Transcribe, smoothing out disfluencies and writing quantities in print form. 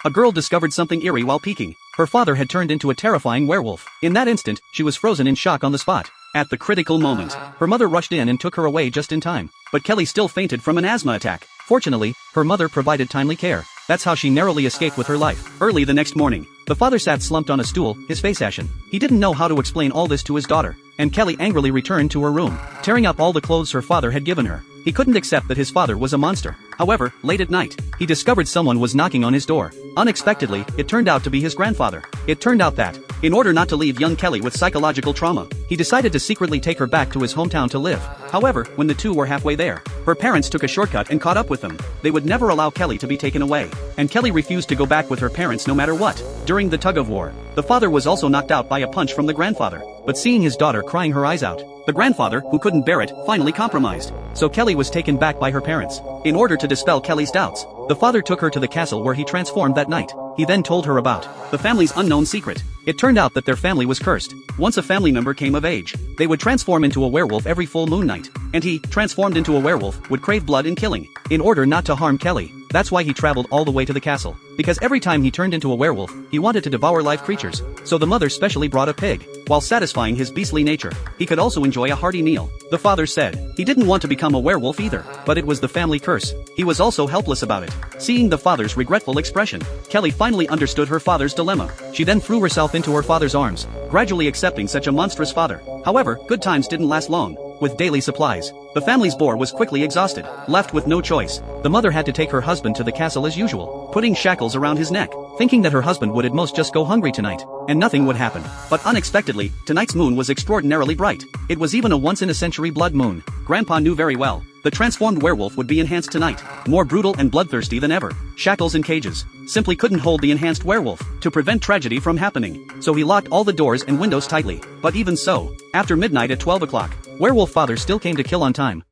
a girl discovered something eerie while peeking. Her father had turned into a terrifying werewolf. In that instant, she was frozen in shock on the spot. At the critical moment, her mother rushed in and took her away just in time. But Kelly still fainted from an asthma attack. Fortunately, her mother provided timely care. That's how she narrowly escaped with her life. Early the next morning, the father sat slumped on a stool, his face ashen. He didn't know how to explain all this to his daughter, and Kelly angrily returned to her room, tearing up all the clothes her father had given her. He couldn't accept that his father was a monster. However, late at night, he discovered someone was knocking on his door. Unexpectedly, it turned out to be his grandfather. It turned out that, in order not to leave young Kelly with psychological trauma, he decided to secretly take her back to his hometown to live. However, when the two were halfway there, her parents took a shortcut and caught up with them. They would never allow Kelly to be taken away, and Kelly refused to go back with her parents no matter what. During the tug-of-war, the father was also knocked out by a punch from the grandfather, but seeing his daughter crying her eyes out, the grandfather, who couldn't bear it, finally compromised. So Kelly was taken back by her parents. In order to dispel Kelly's doubts, the father took her to the castle where he transformed that night. He then told her about the family's unknown secret. It turned out that their family was cursed. Once a family member came of age, they would transform into a werewolf every full moon night, and he, transformed into a werewolf, would crave blood and killing. In order not to harm Kelly, that's why he traveled all the way to the castle, because every time he turned into a werewolf, he wanted to devour live creatures. So the mother specially brought a pig. While satisfying his beastly nature, he could also enjoy a hearty meal. The father said he didn't want to become a werewolf either, but it was the family curse. He was also helpless about it. Seeing the father's regretful expression, Kelly finally understood her father's dilemma. She then threw herself into her father's arms, gradually accepting such a monstrous father. However, good times didn't last long. With daily supplies, the family's boar was quickly exhausted. Left with no choice, the mother had to take her husband to the castle as usual, putting shackles around his neck, thinking that her husband would at most just go hungry tonight, and nothing would happen. But unexpectedly, tonight's moon was extraordinarily bright. It was even a once-in-a-century blood moon. Grandpa knew very well the transformed werewolf would be enhanced tonight, more brutal and bloodthirsty than ever. Shackles and cages simply couldn't hold the enhanced werewolf to prevent tragedy from happening, so he locked all the doors and windows tightly. But even so, after midnight at 12 o'clock, werewolf father still came to kill on time.